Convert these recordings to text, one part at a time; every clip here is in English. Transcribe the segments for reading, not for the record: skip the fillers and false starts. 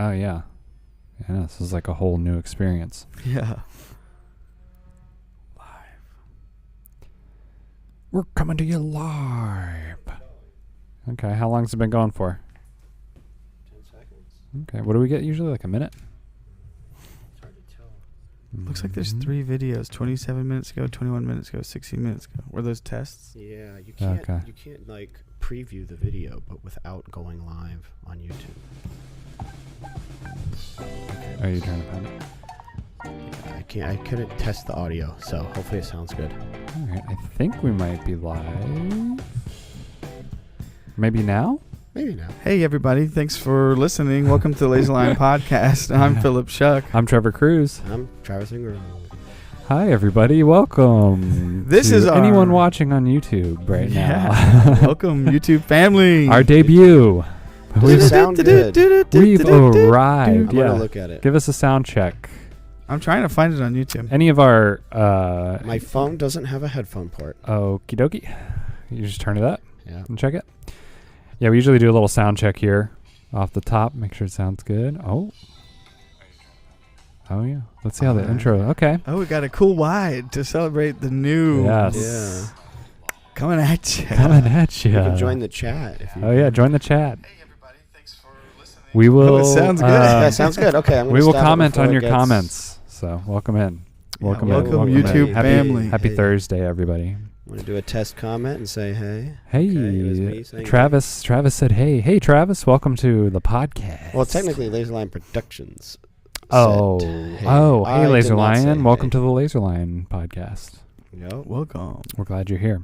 Oh, yeah. I know, this is like a whole new experience. Yeah. We're coming to you live. Okay, how long's it been going for? 10 seconds. Okay, what do we get usually? Like a minute? It's hard to tell. Looks like there's 3 videos, 27 minutes ago, 21 minutes ago, 16 minutes ago. Were those tests? Yeah, you can't. Okay. You can't like preview the video, but without going live on YouTube. Are you trying to find it? Yeah, I can't. I couldn't test the audio, so hopefully it sounds good. All right, I think we might be live. Maybe now? Maybe now. Hey, everybody. Thanks for listening. Welcome to the LaserLion Podcast. I'm Philip Shuck. I'm Trevor Cruz. I'm Travis Ingram. Hi, everybody. Welcome. This to is our- anyone watching on YouTube right now. Welcome, YouTube family. Our debut. Does it sound good? We've arrived. I'm Yeah. gonna look at it. Give us a sound check. I'm trying to find it on YouTube. Any of our My phone doesn't have a headphone port. okie dokie. You just turn it up Yeah. and check it. Yeah, we usually do a little sound check here off the top. Make sure it sounds good. Oh, yeah. Let's see how the intro. Okay. Oh, we got a cool wide to celebrate the new. Yes. Yeah. Coming at you. Coming at you. You can join the chat if you. Oh yeah, join the chat. Hey, everybody. Thanks for listening. We will. it sounds good. Yeah, sounds good. Okay, I'm gonna We will stop it comment before on it your gets- comments. So welcome in. Welcome in. welcome, in. YouTube Happy, family. Happy Hey. Thursday, everybody. Want to do a test comment and say hey? Hey, Okay, it was me saying Travis. Travis said, "Hey, Travis, welcome to the podcast." Well, technically, LaserLion Productions. Oh, said, hey, I did not say LaserLion. Welcome hey. to the LaserLion podcast. Yep. Welcome. We're glad you're here.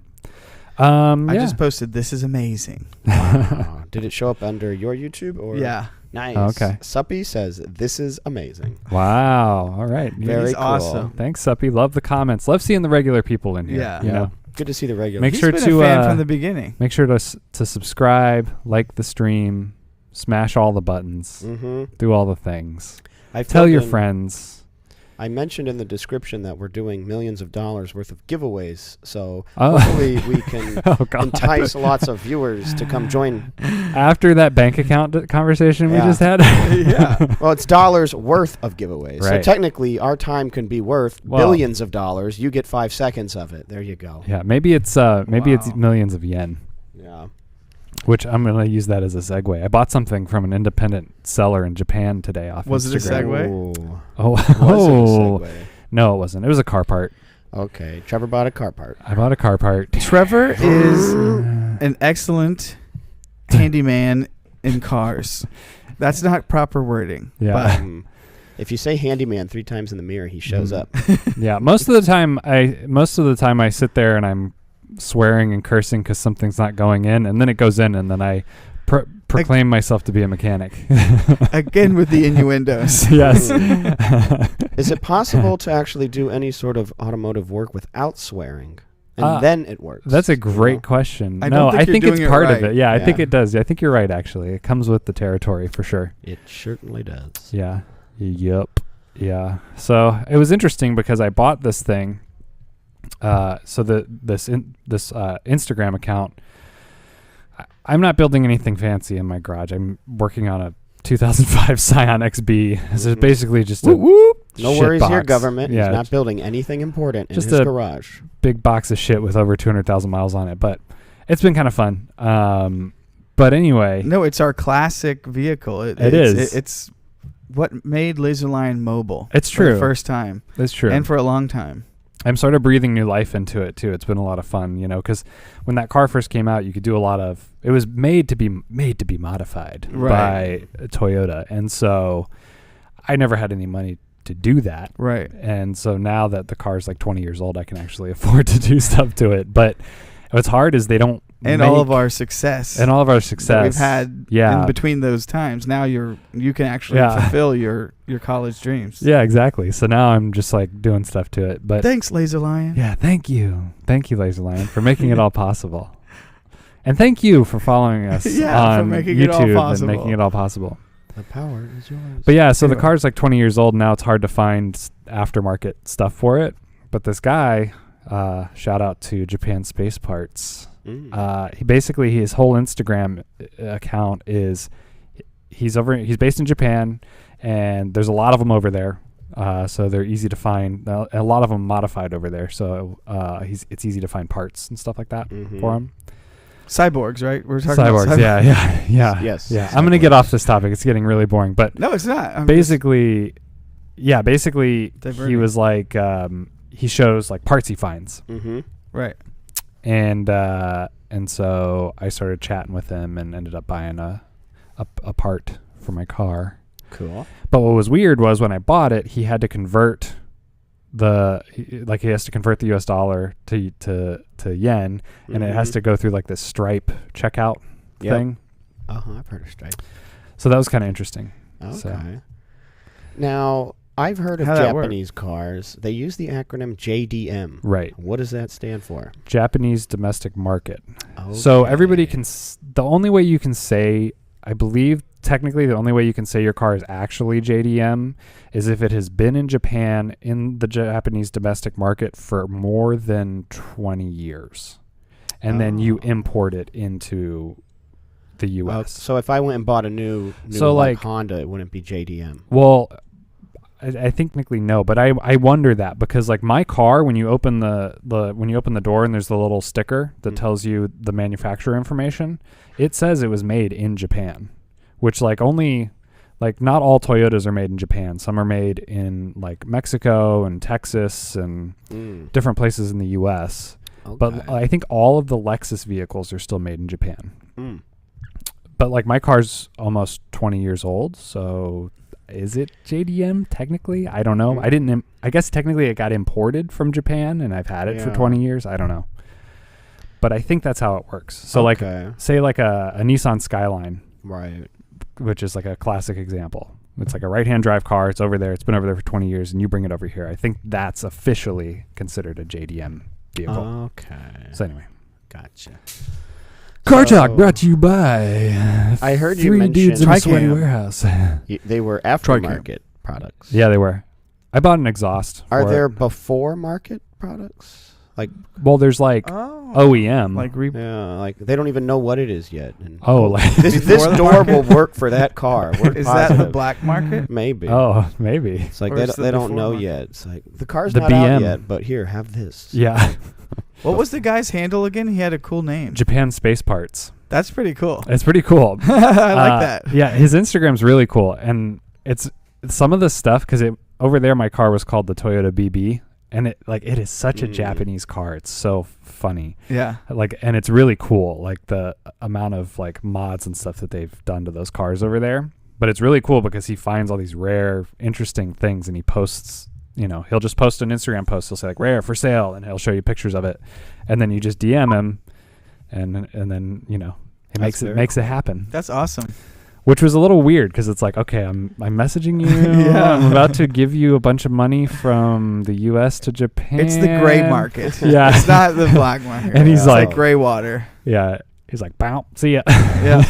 I Yeah. just posted, this is amazing. Wow. Did it show up under your YouTube or? Yeah. Nice. Okay. Suppy says this is amazing. Wow. All right. Very He's cool. awesome. Thanks, Suppy. Love the comments. Love seeing the regular people in here. Yeah. You know, Good to see the regular. Make He's sure been to a fan from the beginning. make sure to subscribe, like the stream, smash all the buttons, Mm-hmm. do all the things. Tell your friends. I mentioned in the description that we're doing millions of dollars worth of giveaways, so Oh. hopefully we can Oh God. entice lots of viewers to come join. After that bank account conversation we Yeah. just had. Yeah. Well, it's dollars worth of giveaways, so Right. technically our time can be worth billions of dollars. You get 5 seconds of it. There you go. Yeah, maybe it's Wow. millions of yen, Yeah. which I'm going to use that as a segue. I bought something from an independent seller in Japan today off Was it a Instagram. segue? Ooh. Oh, Was it a segue? No, it wasn't. It was a car part. Okay, Trevor bought a car part. I bought a car part. Trevor is an excellent handyman in cars. That's not proper wording. Yeah. If you say handyman 3 times in the mirror, he shows Mhm. up. Yeah, most of the time I sit there and I'm swearing and cursing because something's not going in, and then it goes in, and then I proclaim myself to be a mechanic. Again with the innuendos. Yes. Is it possible to actually do any sort of automotive work without swearing? And then it works. That's a you great know? question. I No, don't think I you're think it's doing it part of right. it. Yeah, I think Yeah. it does. I think you're right, actually. It comes with the territory for sure. It certainly does. Yeah. Yep. Yeah. So it was interesting because I bought this thing. So this Instagram account, I'm not building anything fancy in my garage. I'm working on a 2005 Scion XB. This is Mhm. basically just Whoop, a whoop. No shit worries here, box. government. Yeah, He's not building anything important in just his a- garage. big box of shit with over 200,000 miles on it. But it's been kind of fun. But anyway, No, it's our classic vehicle. It it's, is. It's what made LaserLion mobile. It's For the true. first time. it's true. And for a long time. I'm sort of breathing new life into it too. It's been a lot of fun, you know, because when that car first came out, you could do a lot of. It was made to be modified Right. by Toyota, and so I never had any money to do that. Right. And so now that the car's like 20 years old, I can actually afford to do stuff to it. But what's hard is they don't. And all of our success. and all of our that success we've had Yeah. in between those times. Now you can actually Yeah. fulfill your college dreams. Yeah, exactly. So now I'm just like doing stuff to it. But Thanks, LaserLion. yeah, thank you, LaserLion, for making it all possible, and thank you for following us Yeah, for on making it all YouTube and possible. making it all possible. The power is yours. But yeah, so the Anyway. car's like 20 years old now. It's hard to find aftermarket stuff for it. But this guy, shout out to Japan Space Parts. He basically his whole Instagram account is he's based in Japan, and there's a lot of them over there. So they're easy to find. A lot of them modified over there, so it's easy to find parts and stuff like that for him. Cyborgs, right? We're talking Cyborgs. about Yeah. Yes. Yeah. I'm gonna get off this topic. It's getting really boring, but no, it's not. basically he was like he shows like parts he finds. Right. And so I started chatting with him and ended up buying a part for my car. Cool. But what was weird was when I bought it, he had to convert he has to convert the US dollar to yen, and it has to go through like this Stripe checkout thing. I've heard of Stripe. So that was kind of interesting. Okay. So. Now, I've heard of How'd that Japanese cars. They use the acronym JDM. Right. What does that stand for? Japanese domestic market. Okay. So everybody can the only way you can say, I believe technically the only way you can say your car is actually JDM is if it has been in Japan in the Japanese domestic market for more than 20 years. And then you import it into the US. So if I went and bought a new Honda, it wouldn't be JDM. Well, I think technically no, but I wonder that because like my car, when you open the door and there's the little sticker that tells you the manufacturer information, it says it was made in Japan, which like only like not all Toyotas are made in Japan. Some are made in like Mexico and Texas and different places in the US. Okay. But I think all of the Lexus vehicles are still made in Japan. But like my car's almost 20 years old, so is it JDM technically? I don't know. I guess technically it got imported from Japan and I've had it for 20 years. I don't know. But I think that's how it works. So like say like a Nissan Skyline. Right. Which is like a classic example. It's like a right-hand drive car. It's over there. It's been over there for 20 years and you bring it over here. I think that's officially considered a JDM vehicle. Okay. So anyway. Gotcha. Car Talk brought to you by I heard you three mention dudes in a sweaty warehouse. They were aftermarket products. Yeah, they were. I bought an exhaust. Are there before market products? Like, well, there's like OEM. Like they don't even know what it is yet. And like this door will work for that car. Is that the black market? Maybe. Oh, maybe. It's like they don't know yet. It's like the car's the not BM. out yet, but here, have this. Yeah. What was the guy's handle again? He had a cool name. Japan Space Parts. That's pretty cool. It's pretty cool. I like that. Yeah, his Instagram's really cool, and it's some of the stuff because over there my car was called the Toyota BB, and it is such a Japanese car. It's so funny. Yeah. And it's really cool, like the amount of like mods and stuff that they've done to those cars over there. But it's really cool because he finds all these rare, interesting things, and he posts. He'll just post an Instagram post. He'll say like rare for sale, and he'll show you pictures of it, and then you just DM him, and then he makes it happen. That's awesome. Which was a little weird because it's like, okay, I'm messaging you. I'm about to give you a bunch of money from the U.S. to Japan. It's the gray market. Yeah, it's not the black market. And he's like gray water. Yeah, he's like, bow, see ya. Yeah.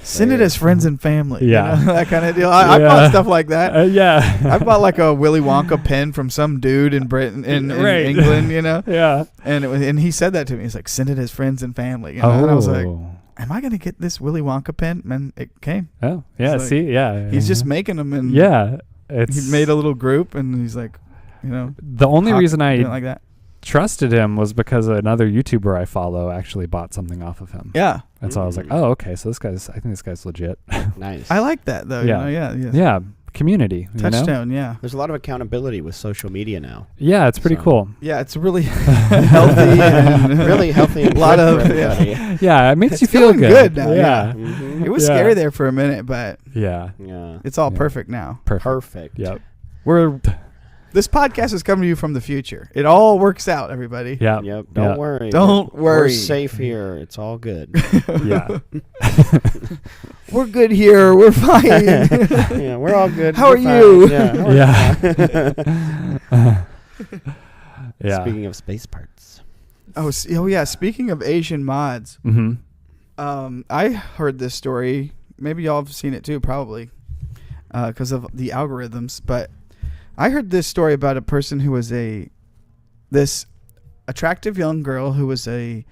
Send it as friends and family. Yeah. That kind of deal. I bought stuff like that. Yeah. I bought like a Willy Wonka pen from some dude in Britain, in England, Yeah. And he said that to me. He's like, send it as friends and family. And I was like, am I going to get this Willy Wonka pen? And it came. Oh, yeah. Like, See? Yeah. He's just making them. And yeah. He made a little group and he's like, the only reason I like that. trusted him was because another YouTuber I follow actually bought something off of him. Yeah. And so I was like, oh, okay. So I think this guy's legit. Nice. I like that though. Yeah. Yeah. Community. Touchstone. Yeah. There's a lot of accountability with social media now. Yeah. It's pretty cool. Yeah. It's really healthy. And really healthy. A lot of, yeah. It makes you feel good now. Yeah. Mm-hmm. It was scary there for a minute, but yeah. It's all perfect now. Perfect. Yep. This podcast is coming to you from the future. It all works out, everybody. Yeah. Yep. Don't worry. Don't worry. We're safe here. It's all good. Yeah. We're good here. We're fine. Yeah, we're all good. How are you? Yeah. Yeah. Speaking of space parts. Oh yeah. Speaking of Asian mods, I heard this story. Maybe y'all have seen it too, probably, because of the algorithms. But I heard this story about a person who was this attractive young girl who was a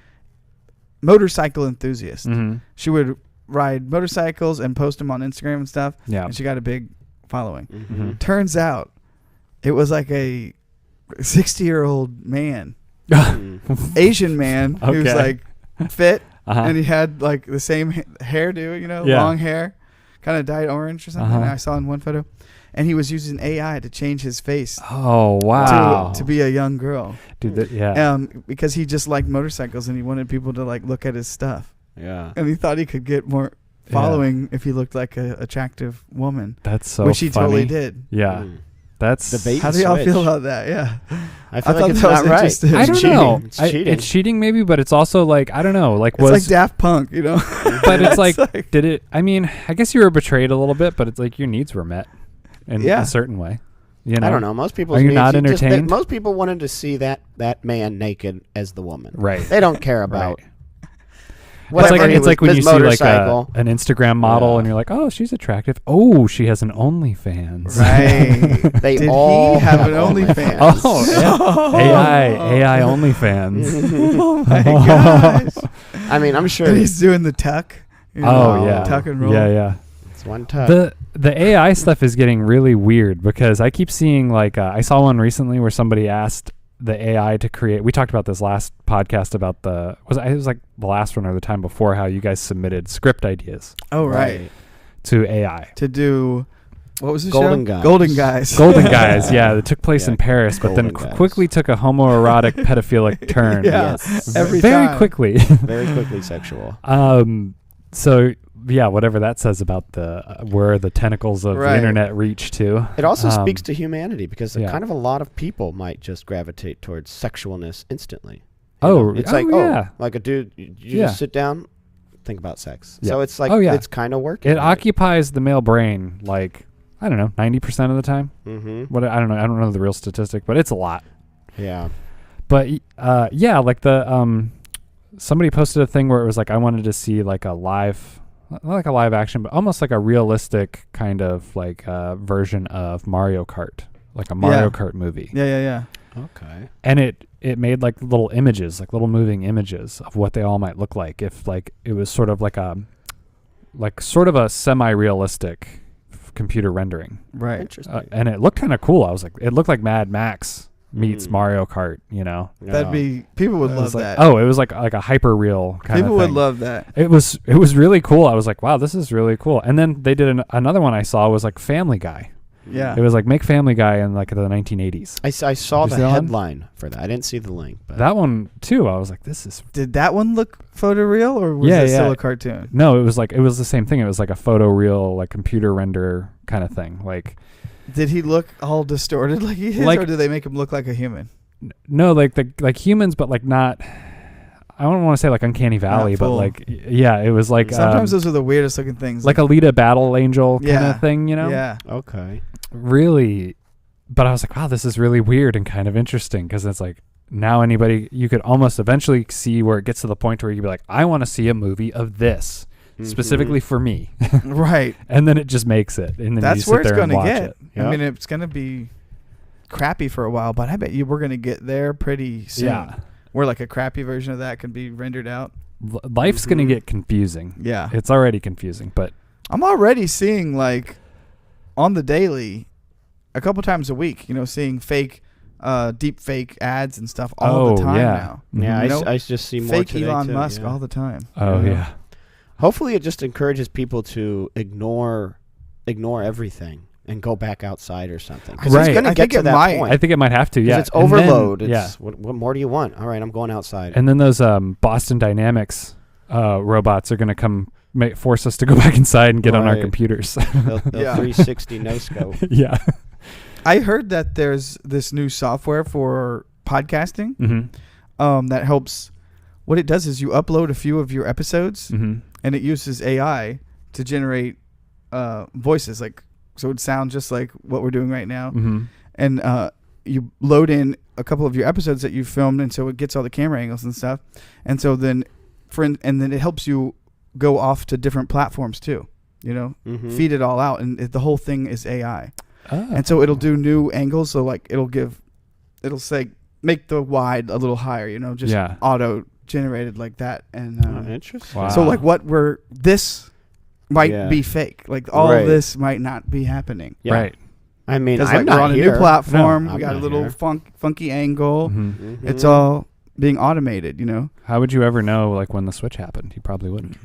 motorcycle enthusiast. Mm-hmm. She would ride motorcycles and post them on Instagram and stuff. Yeah. And she got a big following. Mm-hmm. Turns out it was like a 60-year-old man, Asian man, who was like fit, and he had like the same hairdo, long hair, kind of dyed orange or something. I saw in one photo. And he was using AI to change his face. Oh, wow. To be a young girl. Dude, because he just liked motorcycles and he wanted people to like look at his stuff. Yeah. And he thought he could get more following if he looked like an attractive woman. That's so which he funny. totally did. Yeah. That's the bait. How do y'all feel about that? Yeah. I feel thought like it's that was not right. interesting. I don't know. It's cheating. It's cheating maybe, but it's also like, I don't know. Like it's like Daft Punk, But it's like, did it, I mean, I guess you were betrayed a little bit, but it's like your needs were met in a certain way. You know? I don't know. Most people. Are you not entertained? Most people wanted to see that man naked as the woman. Right. They don't care about. Right. It's like when you see like an Instagram model and you're like, oh, she's attractive. Oh, she has an OnlyFans. Right. They Did all he have an OnlyFans? Oh, AI OnlyFans. Oh my gosh. I mean, I'm sure and he's doing the tuck. Tuck and roll. Yeah. It's one tuck. The AI stuff is getting really weird because I keep seeing like I saw one recently where somebody asked the AI to create. We talked about this last podcast about it was like the last one or the time before, how you guys submitted script ideas. Oh right. To AI to do. What was the Golden show? Guys. Golden Guys. Golden Guys. Yeah, that took place in Paris, but then Guys. quickly took a homoerotic pedophilic turn. Yeah. Yes. Every very time. quickly. Very quickly sexual. So yeah, whatever that says about where the tentacles of the internet reach to. It also speaks to humanity because kind of a lot of people might just gravitate towards sexualness instantly. It's like a dude, you just sit down, think about sex. Yeah. So it's like it's kind of working. It occupies the male brain like, I don't know, 90% of the time. Mm-hmm. I don't know the real statistic, but it's a lot. Yeah. But like somebody posted a thing where it was like, I wanted to see like not like a live action, but almost like a realistic kind of like version of Mario Kart, like a Mario Kart movie. Yeah. Okay. And it made like little images, like little moving images of what they all might look like if like it was sort of like a semi-realistic computer rendering. Right. Interesting. And it looked kind of cool. I was like, it looked like Mad Max meets Mario Kart, That'd be, people would love that. It was like a hyper real kind of thing. People would love that. It was really cool. I was like, wow, this is really cool. And then they did another one I saw was like Family Guy. Yeah. It was like make Family Guy in like the 1980s. I saw the headline for that. I didn't see the link. But that one too. I was like, this is. Did that one look photoreal or was it still a cartoon? No, it was the same thing. It was like a photoreal, like computer render kind of thing. Like. Did he look all distorted like he is, or did they make him look like a human? No, like humans, but like not. I don't want to say like Uncanny Valley, but like it was like sometimes those are the weirdest looking things. Like Alita Battle Angel kind of thing, Yeah. Okay. Really, but I was like, wow, this is really weird and kind of interesting because it's like now you could almost eventually see where it gets to the point where you'd be like, I want to see a movie of this. Specifically for me. Right. And then it just makes it. And then that's you where sit it's there and going to watch get. it. Yep. I mean, it's going to be crappy for a while, but I bet we're going to get there pretty soon. Yeah. Where like a crappy version of that can be rendered out. Life's going to get confusing. Yeah. It's already confusing, but. I'm already seeing like on the daily, a couple times a week, seeing deep fake ads and stuff all the time now. Yeah, I just see more fake Elon Musk all the time. Oh, yeah. Hopefully it just encourages people to ignore everything and go back outside or something. Because it's going to get to that point. I think it might have to, yeah. It's overload. What more do you want? All right, I'm going outside. And then those Boston Dynamics robots are going to come force us to go back inside and get on our computers. They'll 360 no-scope. Yeah. I heard that there's this new software for podcasting that helps. What it does is you upload a few of your episodes and it uses AI to generate voices, so it would sound just like what we're doing right now. And you load in a couple of your episodes that you filmed, and so it gets all the camera angles and stuff. And so then it helps you go off to different platforms too. Feed it all out, and the whole thing is AI. Oh. And so it'll do new angles. So like it'll say make the wide a little higher. Auto generated like that. And interesting. Wow. So like this might be fake. Like all of this might not be happening. Yeah. Right. I mean, because like we're on a new platform. No, we got a little funky angle. Mm-hmm. It's all being automated, you know. How would you ever know, like, when the switch happened? You probably wouldn't.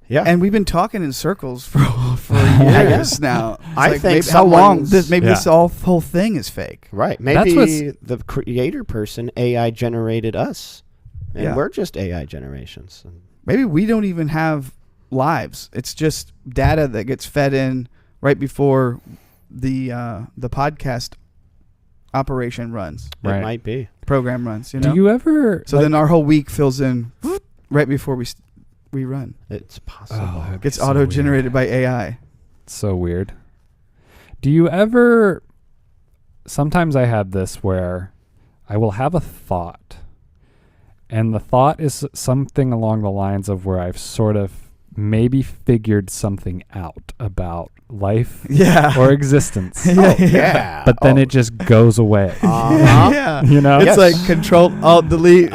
Yeah, and we've been talking in circles for years now. I think how long? Maybe this whole thing is fake. Right. Maybe the creator person AI generated us, and we're just AI generations. Maybe we don't even have lives. It's just data that gets fed in right before the podcast operation runs. Right. It might be. Program runs, you know? Do you ever... So then our whole week fills in right before we run. It's possible. It gets auto-generated by AI. It's so weird. Do you ever... Sometimes I have this where I will have a thought, and the thought is something along the lines of where I've sort of maybe figured something out about life or existence. But then it just goes away. You know? It's like Control-Alt-Delete.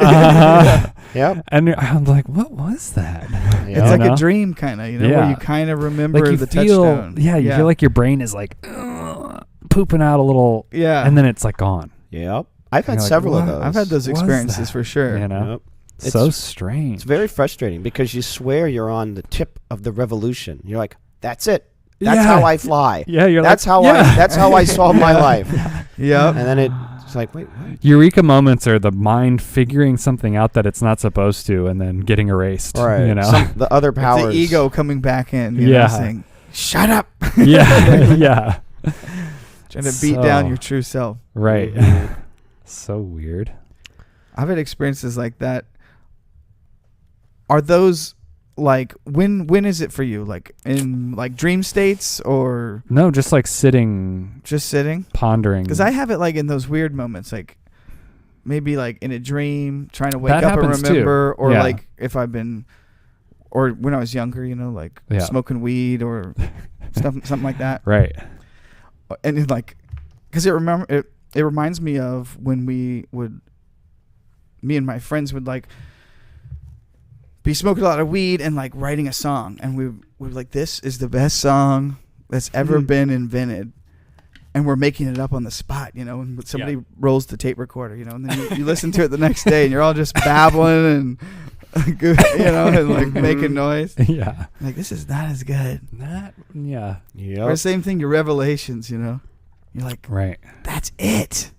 Yep. And I'm like, what was that? It's like a dream kind of, you know, where you kind of remember like the touchstone. Yeah, you feel like your brain is like pooping out a little, and then it's like gone. Yep. I've had several of those. I've had those experiences for sure. You know? Yep. It's so strange. It's very frustrating because you swear you're on the tip of the revolution. You're like, that's it. That's how I fly. Yeah, that's how I solve my life. Yeah. And then it's like, wait, what? Eureka moments are the mind figuring something out that it's not supposed to and then getting erased. Right. You know? The other powers. It's the ego coming back in. You know, saying, shut up. Yeah. Trying to beat down your true self. Right. So weird. I've had experiences like that. Are those like when is it for you? Like in like dream states or no? Just like sitting, pondering. Because I have it like in those weird moments, like maybe like in a dream, trying to wake up and remember, or like if I've been, or when I was younger, you know, like smoking weed or something like that. Right. And it like, because it reminds me of when me and my friends would like be smoking a lot of weed and like writing a song, and we were like, this is the best song that's ever been invented, and we're making it up on the spot, you know, and somebody rolls the tape recorder, you know, and then you listen to it the next day and you're all just babbling and you know, and like making noise. Yeah, like this is not as good. Or the same thing, your revelations, you know, you're like, right, that's it.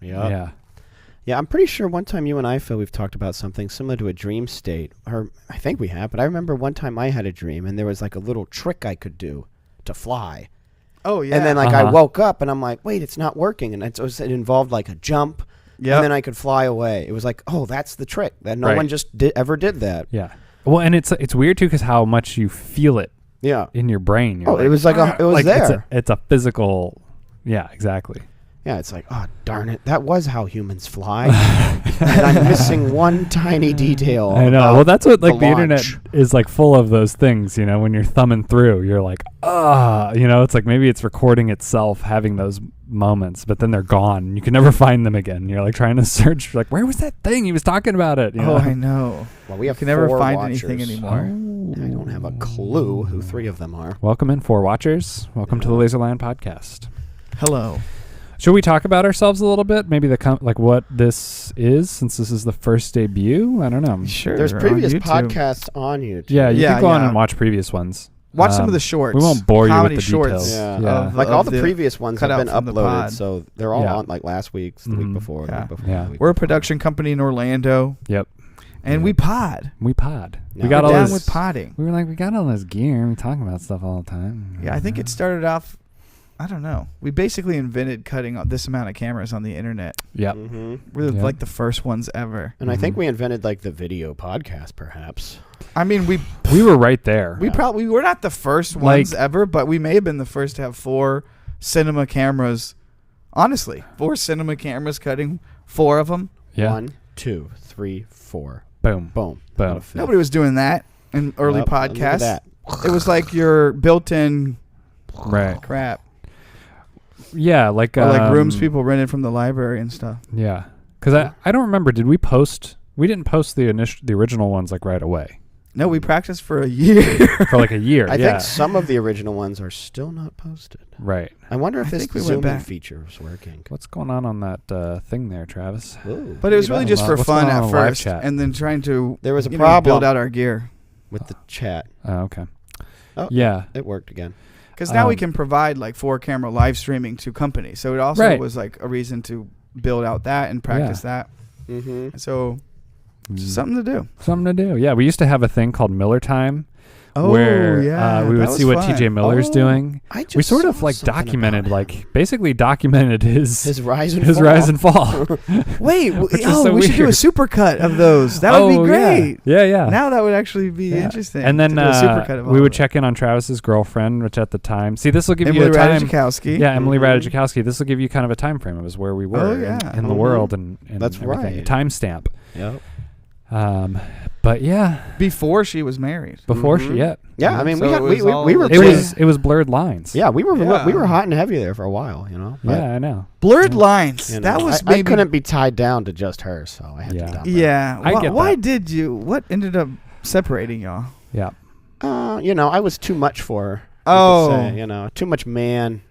Yeah, I'm pretty sure one time you and I, Phil, we've talked about something similar to a dream state. Or I think we have, but I remember one time I had a dream and there was like a little trick I could do to fly. Oh, yeah. And then like I woke up and I'm like, wait, it's not working. And it involved like a jump. Yeah. And then I could fly away. It was like, oh, that's the trick. That no one just ever did that. Yeah. Well, and it's weird too because how much you feel it in your brain. You're it was like it was like there. It's a physical. Yeah, exactly. Yeah, it's like, oh, darn it. That was how humans fly. And I'm missing one tiny detail. I know. Well, that's what like the internet is like full of those things, you know, when you're thumbing through, you're like, you know, it's like maybe it's recording itself having those moments, but then they're gone. You can never find them again. You're like trying to search, like, where was that thing? He was talking about it. You know? I know. Well, we can never find anything anymore. I don't have a clue who 3 of them are. Welcome in, 4 watchers. Welcome to the LaserLion Podcast. Hello. Should we talk about ourselves a little bit? Maybe like what this is, since this is the first debut. I don't know. Sure. There's previous podcasts on YouTube. Yeah, you can go on and watch previous ones. Watch some of the shorts. We won't bore you with the shorts. details. Yeah. Like all the previous ones have been uploaded, so they're all on like last week's, the week before, the week before. Yeah. We're a production company in Orlando. Yep. And we pod. We pod. We got all down with podding. We were like, we got all this gear. We talking about stuff all the time. Yeah, I think it started off. I don't know. We basically invented cutting this amount of cameras on the internet. Yeah. We're like the first ones ever. And I think we invented like the video podcast, perhaps. I mean, we were right there. We were not the first ones ever, but we may have been the first to have 4 cinema cameras. Honestly, 4 cinema cameras cutting 4 of them. Yeah. 1, 2, 3, 4. Boom. Boom. Boom. Nobody was doing that in early podcasts. It was like your built-in crap. Yeah, like rooms people rented from the library and stuff. Yeah, because I don't remember. Did we post? We didn't post the original ones like right away. No, we practiced for a year. For like a year. I think some of the original ones are still not posted. Right. I wonder if this zoom feature is working. What's going on that thing there, Travis? Ooh, but it was really just for fun at first, and then trying to there was a problem build out our gear with the chat. Oh, okay. Oh, yeah, it worked again. Because now we can provide like 4-camera live streaming to companies, so it also was like a reason to build out that and practice that. Mm-hmm. So something to do. Something to do. Yeah, we used to have a thing called Miller Time. Oh, where yeah, we would see what TJ Miller's doing. We sort of like documented, basically documented his rise and fall. Wait, so we should do a supercut of those. That would be great. Yeah. Now that would actually be interesting. And then we would check in on Travis's girlfriend, which at the time, this will give you a time. Radajkowski. Yeah, Emily Radajkowski. This will give you kind of a time frame of where we were in the world and that's everything. Right. A timestamp. Yep. But yeah, before she was married. Yeah. I mean, so we were. It was blurred lines. Yeah, we were hot and heavy there for a while. Yeah, I know. Blurred lines. That was I couldn't be tied down to just her, so I had to dump her. Yeah. I get why that. did you? What ended up separating y'all? Yeah. I was too much for her. Oh. Too much man.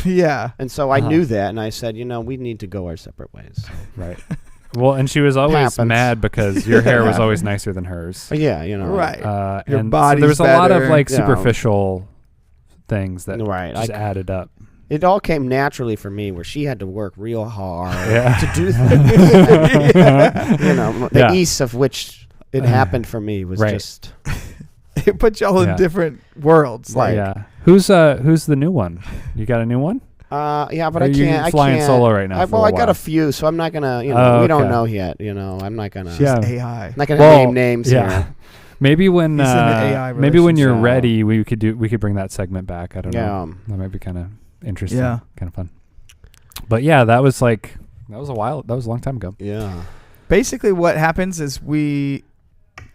Yeah. And so I knew that, and I said, we need to go our separate ways. Right. Well, and she was always mad because your hair was always nicer than hers. Yeah, Right. Your body. So there was a lot of like superficial things that just added up. It all came naturally for me, where she had to work real hard to do things. The ease of which it happened for me was just. It put y'all in different worlds. Who's the new one? You got a new one? But I can't. I flying solo right now. I got a few, so I'm not gonna. We don't know yet. I'm not gonna. AI. I'm not gonna name names here. Maybe when you're ready, we could bring that segment back. I don't know. That might be kind of interesting. Yeah. Kind of fun. But yeah, that was a long time ago. Yeah. Basically, what happens is we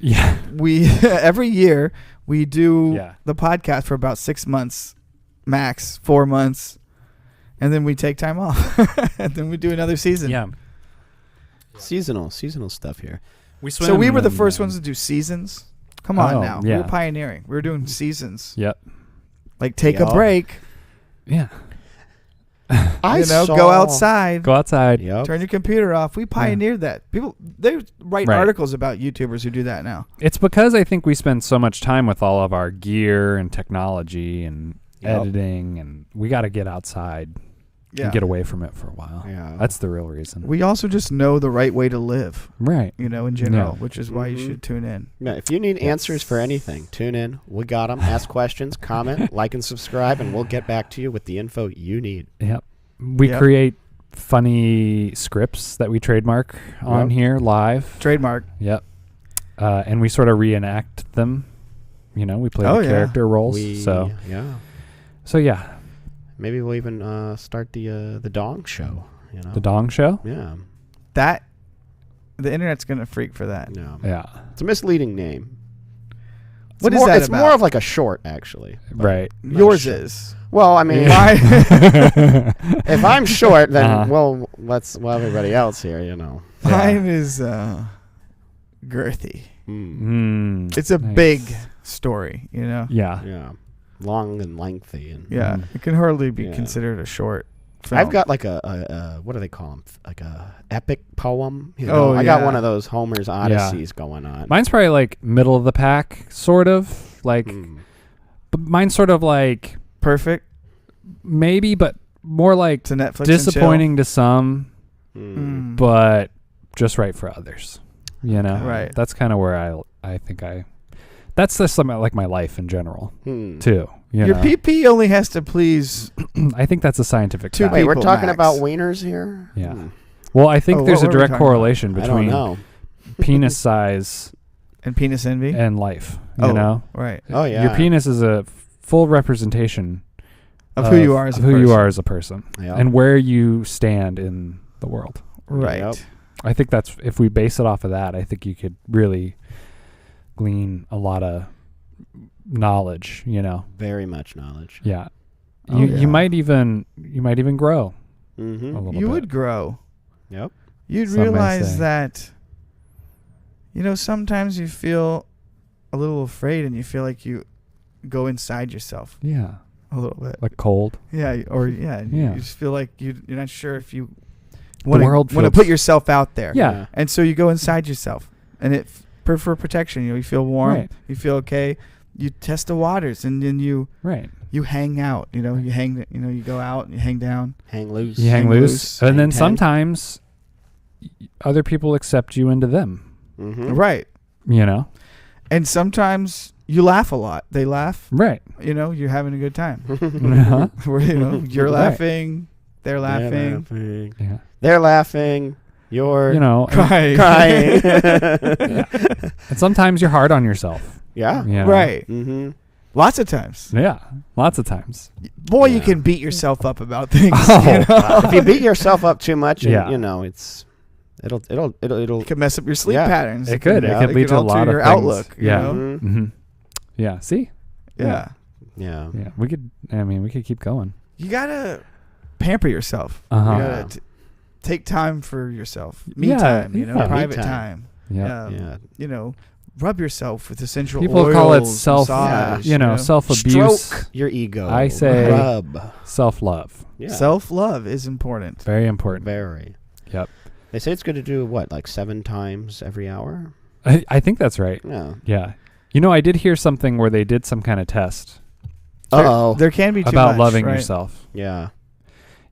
every year we do the podcast for about 6 months, max 4 months. And then we take time off, and then we do another season. Yeah, seasonal stuff here. So we were the first ones to do seasons. Come on now, yeah. we were pioneering. We were doing seasons. Yep. Like take a break. Yeah. Go outside. Go outside. Yep. Turn your computer off. We pioneered that. People they write articles about YouTubers who do that now. It's because I think we spend so much time with all of our gear and technology and editing, and we got to get outside. And get away from it for a while. Yeah. That's the real reason. We also just know the right way to live. Right. In general, which is why you should tune in. Yeah, if you need answers for anything, tune in. We got them. Ask questions, comment, like, and subscribe, and we'll get back to you with the info you need. Yep. We create funny scripts that we trademark on here live. Trademark. Yep. And we sort of reenact them. We play the character roles. So yeah. Maybe we'll even start the Dong Show. The Dong Show? Yeah. The internet's gonna freak for that. Yeah. It's a misleading name. What is that? It's more of like a short, actually. Right. Yours is. Well, I mean, if I'm short, then let's everybody else here. Mine is girthy. It's a big story. Yeah. Yeah. Long and lengthy, and it can hardly be considered a short film. I've got like a what do they call them? Like a epic poem. I got one of those Homer's Odysseys going on. Mine's probably like middle of the pack, sort of like. But mine's sort of like perfect, maybe, but more like to Netflix. Disappointing to some, but just right for others. Right. That's kind of where I think I. That's just something like my life in general, too. Your PP only has to please. I think that's a scientific fact. Wait, we're talking about wieners here? Yeah. Well, I think there's a direct correlation between penis size and penis envy and life. You know? Right. Oh, yeah. Your penis is a full representation of who you are as a person. Yeah. And where you stand in the world. Right. Yep. I think that's, if we base it off of that, I think you could really glean a lot of knowledge, very much knowledge. Yeah. You might even grow a little bit. You would grow. Yep. You'd realize that sometimes you feel a little afraid and you feel like you go inside yourself. Yeah. A little bit. Like cold. Yeah. You just feel like you're not sure if you want to put yourself out there. Yeah. And so you go inside yourself, and for protection, you feel warm. Right. You feel okay. You test the waters, and then you hang out. You go out and you hang down. Hang loose. You hang loose. And then sometimes other people accept you into them. Mm-hmm. Right. And sometimes you laugh a lot. They laugh. Right. You're having a good time. Uh-huh. You're laughing. They're laughing. Yeah. They're laughing. You're crying. Yeah. And sometimes you're hard on yourself. Yeah. Right. Mm-hmm. Lots of times. Yeah. Lots of times. Boy, you can beat yourself up about things. If you beat yourself up too much, it's it'll it can mess up your sleep patterns. It could. It could lead to a lot of your things. Outlook. Yeah. Mm-hmm. Yeah. See. Yeah. Yeah. We could keep going. You gotta pamper yourself. Uh-huh. You gotta take time for yourself. Me time. Private time. Yeah. Rub yourself with essential People oils. People call it self. Massage, self-abuse. Stroke your ego. I say rub. Self-love. Yeah. Self-love is important. Very important. Very. Yep. They say it's good to do like 7 times every hour. I think that's right. Yeah. Yeah. I did hear something where they did some kind of test. There can be too about much, loving right? yourself. Yeah.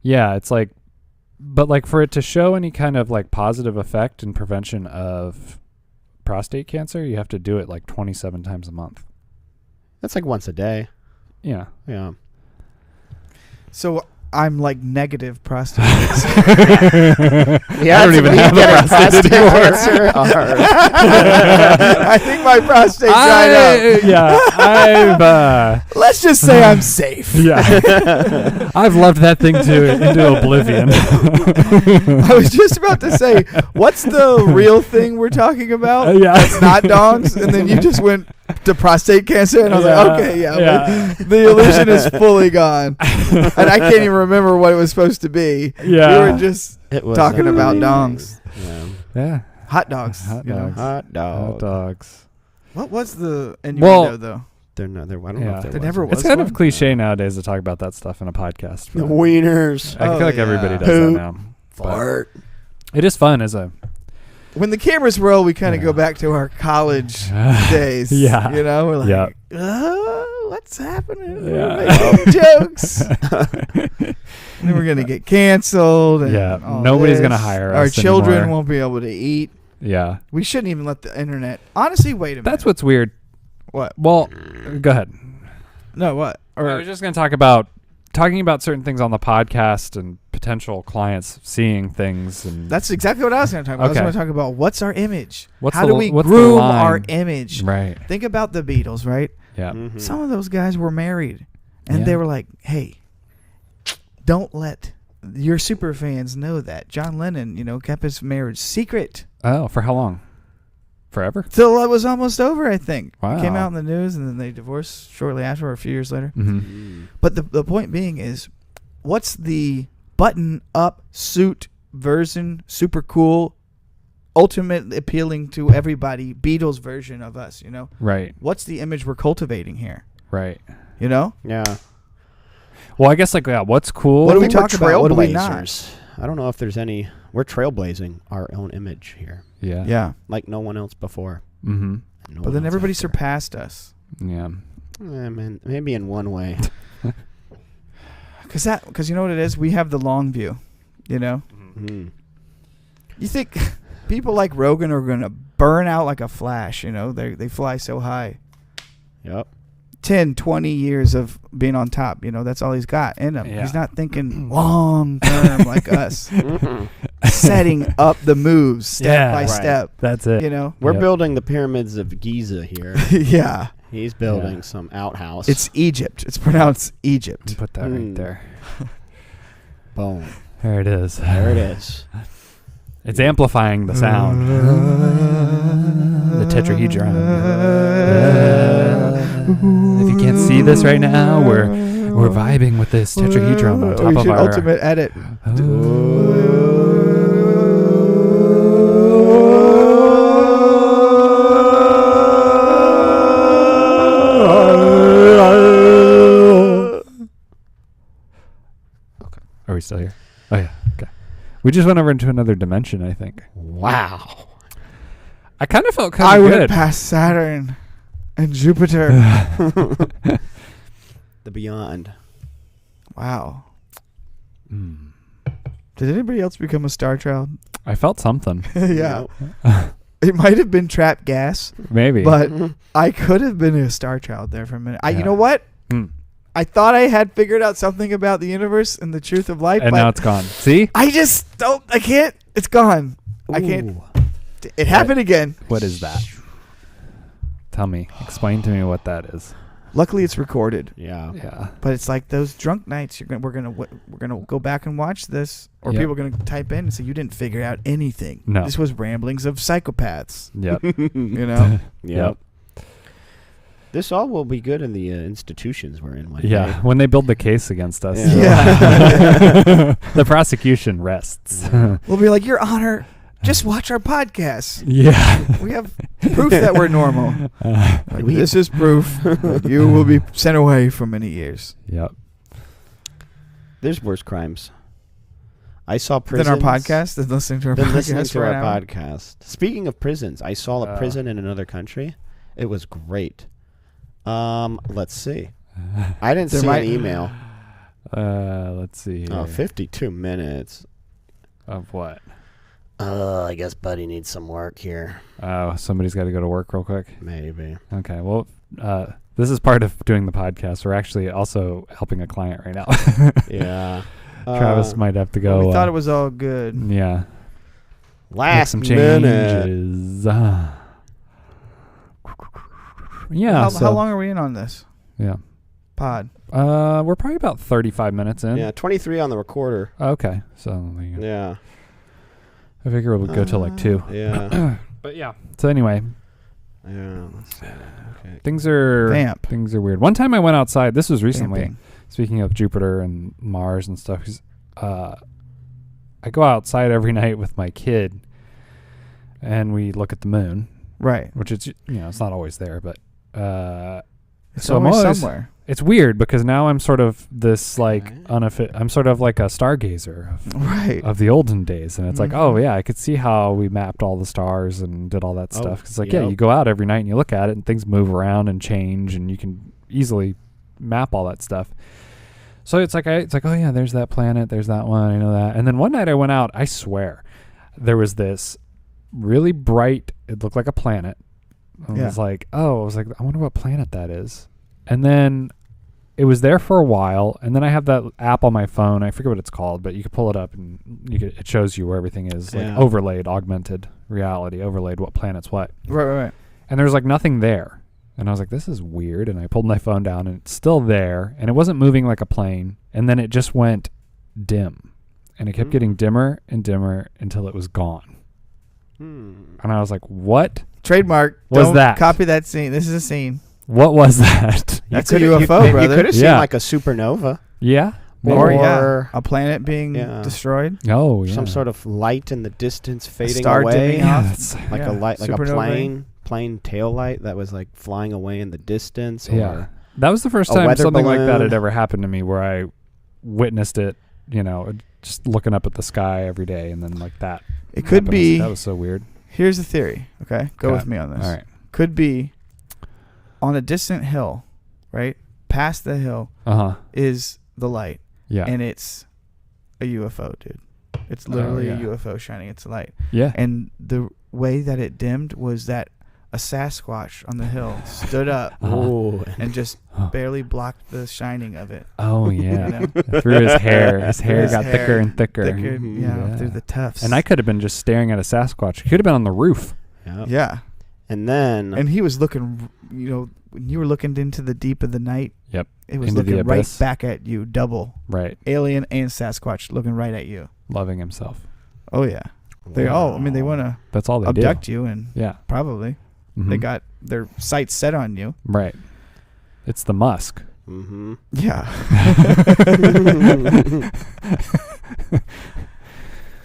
Yeah, it's like, but like for it to show any kind of like positive effect in prevention of prostate cancer, you have to do it like 27 times a month. That's like once a day. Yeah. Yeah. So I'm like negative prostate cancer. Yeah, I don't even have a prostate cancer. I think my prostate's dried up. Yeah, let's just say I'm safe. Yeah, I've loved that thing into oblivion. I was just about to say, what's the real thing we're talking about? Yeah, it's not dongs, and then you just went to prostate cancer, and I was like, okay, the illusion is fully gone, and I can't even remember what it was supposed to be. Yeah, we were just talking about dongs. Yeah. Hot dogs. Hot dogs. What was the innuendo though? There, I don't know if there never was. It's kind of cliche nowadays to talk about that stuff in a podcast. The wieners. I feel like everybody does that now. Fart. It is fun when the cameras roll, we kind of go back to our college days. Yeah. We're like, what's happening? We're making jokes. And then we're going to get canceled. And nobody's going to hire us. Our children anymore. won't be able to eat. Yeah. We shouldn't even let the internet. Honestly, wait a minute. That's what's weird. What? Well, go ahead. No, what? I was just going to talking about certain things on the podcast and potential clients seeing things. And that's exactly what I was going to talk about. Okay. I was going to talk about what's our image? What's How do we what's groom our image? Right. Think about the Beatles, right? Yeah. Mm-hmm. Some of those guys were married, and they were like, hey, don't let your super fans know that. John Lennon, kept his marriage secret. Oh, for how long? Forever? Till it was almost over, I think. Wow. It came out in the news, and then they divorced shortly after, or a few years later. Mm-hmm. But the point being is, what's the button-up suit version, super cool, ultimate appealing to everybody, Beatles version of us, Right. What's the image we're cultivating here? Right. Yeah. Well, I guess what's cool? What do we talk about? What do we not? I don't know if there's any. We're trailblazing our own image here. Yeah. Yeah. Like no one else before. Mm-hmm. But then everybody surpassed us. Yeah. Maybe in one way. Because you know what it is? We have the long view, Mm-hmm. You think people like Rogan are going to burn out like a flash, They fly so high. Yep. 10, 20 years of being on top, that's all he's got in him. Yeah. He's not thinking long term like us. Setting up the moves step by step. That's it. We're building the pyramids of Giza here. Yeah. He's building some outhouse. It's Egypt. It's pronounced Egypt. Put that right there. Boom. There it is. There it is. It's amplifying the sound. The tetrahedron. If you can't see this right now, we're vibing with this tetrahedron on top of our ultimate edit. Are we still here? Oh, yeah. Okay. We just went over into another dimension, I think. Wow. I kind of felt kind of good. I went past Saturn and Jupiter. The beyond. Wow. Did anybody else become a star child? I felt something. Yeah. It might have been trapped gas. Maybe. But I could have been a star child there for a minute. You know what? I thought I had figured out something about the universe and the truth of life. And now it's gone. See? I can't. It's gone. Ooh. I can't. It happened again. What is that? Tell me. Explain to me what that is. Luckily, it's recorded. Yeah. But it's like those drunk nights. We're gonna go back and watch this, or people are gonna type in and say you didn't figure out anything. No. This was ramblings of psychopaths. Yep. You know. Yep. This all will be good in the institutions we're in. Yeah, when they build the case against us. Yeah. The prosecution rests. We'll be like, Your Honor, just watch our podcast. Yeah. We have proof that we're normal. This is proof that you will be sent away for many years. Yep. There's worse crimes. I saw prisons. Than our podcast? Than listening to our podcast? Listening to our podcast. Speaking of prisons, I saw a prison in another country. It was great. Let's see. I didn't see an email. Let's see here. 52 minutes. Of what? I guess Buddy needs some work here. Oh, somebody's got to go to work real quick? Maybe. Okay, well, this is part of doing the podcast. We're actually also helping a client right now. Yeah. Travis might have to go. Well, we thought it was all good. Yeah. Last some minute. changes. Yeah. How long are we in on this? Yeah. Pod. We're probably about 35 minutes in. Yeah, 23 on the recorder. Okay. So yeah. I figure it would go till like 2. Yeah. But yeah. So anyway. Yeah. Let's see. Okay. Things are weird. One time I went outside. This was recently. Vamping. Speaking of Jupiter and Mars and stuff, I go outside every night with my kid, and we look at the moon. Right. Which is, it's not always there, but it's so always somewhere. It's weird because now I'm sort of this I'm sort of like a stargazer of the olden days, and it's like, oh yeah, I could see how we mapped all the stars and did all that stuff. It's like, you go out every night and you look at it, and things move around and change, and you can easily map all that stuff. So it's like, oh yeah, there's that planet, there's that one, I know that. And then one night I went out, I swear, there was this really bright, it looked like a planet. I was like, I wonder what planet that is. And then it was there for a while, and then I have that app on my phone, I forget what it's called, but you can pull it up and it shows you where everything is, like overlaid, augmented reality, overlaid what planet's what. Right. And there was like nothing there. And I was like, this is weird. And I pulled my phone down, and it's still there. And it wasn't moving like a plane. And then it just went dim. And it kept getting dimmer and dimmer until it was gone. And I was like, what? Trademark. Was that? Copy that scene. This is a scene. What was that? That's a UFO, brother. You could have seen like a supernova. Yeah. Or a planet being destroyed. Oh, yeah. Some sort of light in the distance fading star away. Off. Like a light, like a plane tail light that was like flying away in the distance. Or that was the first time something like that had ever happened to me, where I witnessed it, just looking up at the sky every day, and then like that. It could be. That was so weird. Here's the theory. Okay, go with me on this. All right. Could be on a distant hill, right? Past the hill is the light. Yeah. And it's a UFO, dude. It's literally a UFO shining its light. Yeah. And the way that it dimmed was that a Sasquatch on the hill stood up and just barely blocked the shining of it. Oh, yeah. Through his hair. His hair got thicker and thicker. Through the tufts. And I could have been just staring at a Sasquatch. He could have been on the roof. Yep. Yeah. And he was looking, when you were looking into the deep of the night. Yep. It was looking right back at you, double. Right. Alien and Sasquatch looking right at you. Loving himself. Oh, yeah. They they want to That's all they abduct do. you, and Mm-hmm. probably they got their sights set on you. Right. It's the Musk. Mm-hmm. Yeah.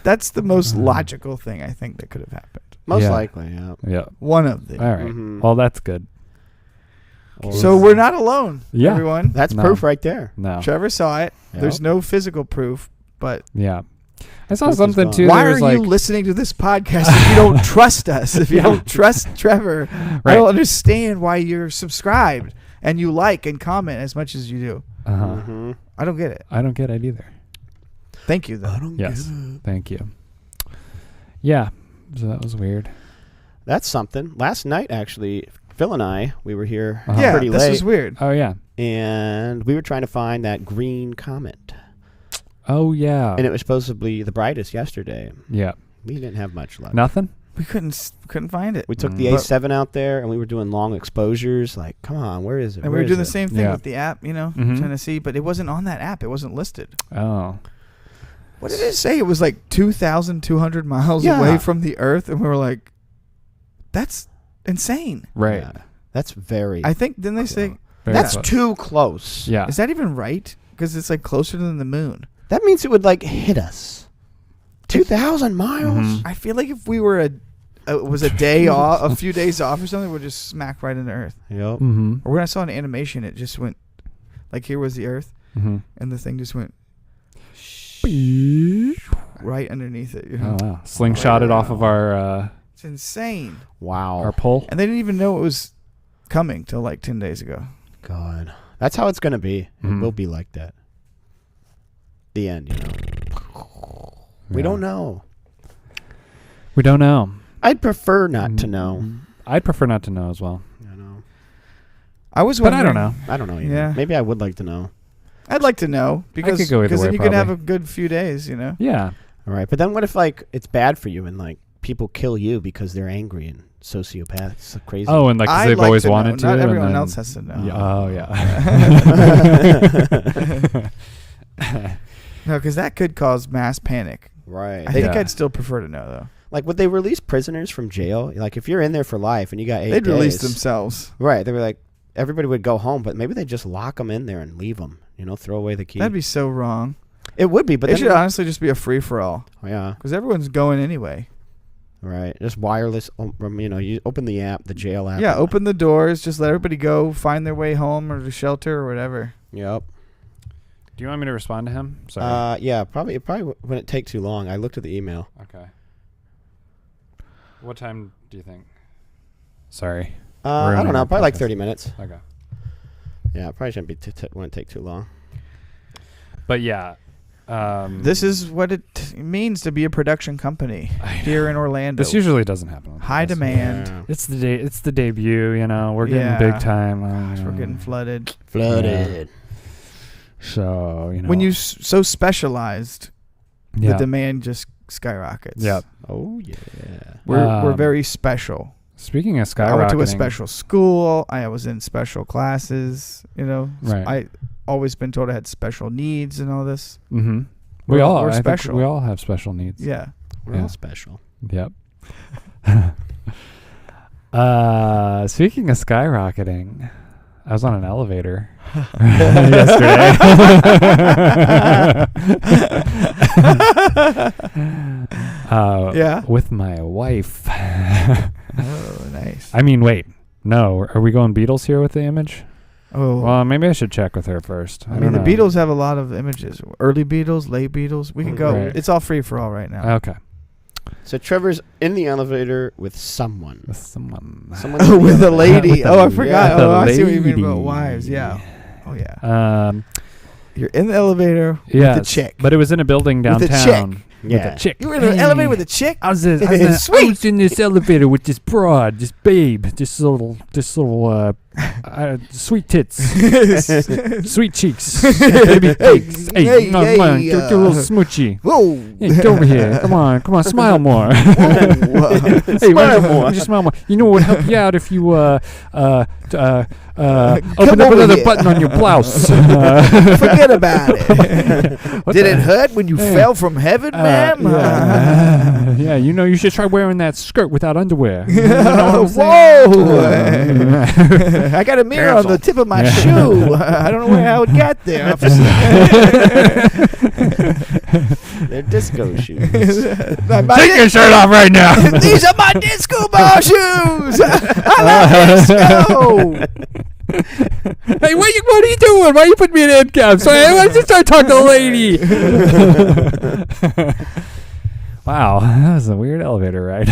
That's the most logical thing I think that could have happened. Most likely, Yeah. One of them. All right. Mm-hmm. Well, that's good. So we're not alone, Yeah. everyone. That's proof right there. No. Trevor saw it. Yep. There's no physical proof, But yeah. I saw something too. Why are you listening to this podcast if you don't trust us? If you don't trust Trevor, right. I don't understand why you're subscribed and you like and comment as much as you do. Mm-hmm. I don't get it. I don't get it either. Thank you, though. I don't get it. Thank you. Yeah, so that was weird. That's something. Last night, actually, Phil and I, we were here late. pretty This was weird. Oh, yeah. And we were trying to find that green comet. Oh, yeah. And it was supposed to be the brightest yesterday. Yeah. We didn't have much luck. Nothing? We couldn't find it. We took the A7 out there, and we were doing long exposures. Like, come on, where is it? And we were doing the same thing with the app, trying to see. But it wasn't on that app. It wasn't listed. Oh. What did it say? It was like 2,200 miles away from the Earth. And we were like, that's insane. Right. Yeah. That's very I think, didn't they say? That's too close. Yeah. Is that even right? Because it's like closer than the moon. That means it would like hit us. 2,000 miles? Mm-hmm. I feel like if we were a day off, a few days off or something, we'd just smack right into Earth. Yep. Mm-hmm. Or when I saw an animation, it just went, like here was the Earth, and the thing just went right underneath it. Oh, wow. Slingshotted off of our... it's insane. Wow. Our pole. And they didn't even know it was coming till like 10 days ago. God. That's how it's going to be. Mm-hmm. It will be like that. The end, We don't know. We don't know. I'd prefer not to know. I'd prefer not to know as well. I know. I was But wondering. I don't know. I don't know either. Yeah. Maybe I would like to know. I'd like to know because could go either way, then you probably. could have a good few days, Yeah. All right. But then what if like it's bad for you and like people kill you because they're angry and sociopaths? It's crazy. Oh, and like 'cause they've always wanted to. Not and everyone then, else has to know. Yeah, No, because that could cause mass panic. Right. I think I'd still prefer to know, though. Like, would they release prisoners from jail? Like, if you're in there for life and you got 8 days. They'd release themselves. Right. They were like, everybody would go home, but maybe they'd just lock them in there and leave them. Throw away the key. That'd be so wrong. It would be, but it should honestly just be a free-for-all. Yeah. Because everyone's going anyway. Right. Just wireless. You open the app, the jail app. Yeah, open the doors. Just let everybody go, find their way home or to shelter or whatever. Yep. Do you want me to respond to him? Sorry. Yeah, probably. It probably wouldn't take too long. I looked at the email. Okay. What time do you think? Sorry. I don't know. Probably like 30 minutes. Okay. Yeah, it probably shouldn't be. Wouldn't take too long. But yeah. This is what it means to be a production company here in Orlando. This usually doesn't happen. High demand. Yeah. It's the debut. We're getting big time. Gosh, we're getting flooded. Yeah. So when you so specialized, the demand just skyrockets. Yep. Oh yeah. We're very special. Speaking of skyrocketing, I went to a special school. I was in special classes. Right. I always been told I had special needs and all this. Mm-hmm. We're special. We all have special needs. Yeah. We're all special. Yep. Speaking of skyrocketing, I was on an elevator yesterday. With my wife. Oh, nice. I mean, wait. No, are we going Beatles here with the image? Oh. Well, maybe I should check with her first. I mean, the Beatles have a lot of images. Early Beatles, late Beatles. We can go. Right. It's all free for all right now. Okay. So Trevor's in the elevator with someone. Someone with a lady. I forgot. Yeah. I see what you mean about wives. Yeah. Oh, yeah. You're in the elevator with a chick. But it was in a building downtown. With a chick. Yeah. With a chick. You were in an elevator with a chick? I was in this elevator with this broad, this babe, this little sweet tits, sweet cheeks, baby cheeks. Hey, come on, get a little smoochy. Whoa. Hey, get over here. Come on, smile more. Hey, smile more. Just smile more. You know what would help you out if you open up another button on your blouse. Forget about it. Did it hurt when you fell from heaven, ma'am? Yeah, you should try wearing that skirt without underwear. Whoa! I got a mirror on the tip of my shoe. I don't know how it got there. They're disco shoes. Take your shirt off right now. These are my disco ball shoes. I love disco. Hey, what are you doing? Why are you putting me in handcuffs? I just start talking to the lady. Wow, that was a weird elevator ride.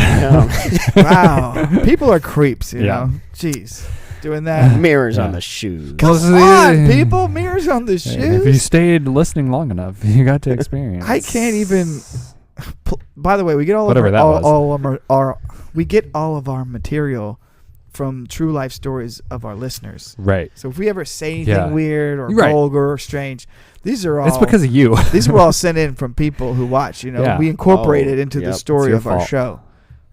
Wow, people are creeps. You know, jeez, doing that. Mirrors on the shoes. Come on, people, mirrors on the shoes. If you stayed listening long enough, you got to experience. I can't even. By the way, we get all we get all of our material from true life stories of our listeners. Right. So if we ever say anything weird or vulgar or strange, these are all. It's because of you. These were all sent in from people who watch. You know, we incorporate it into the story of our show.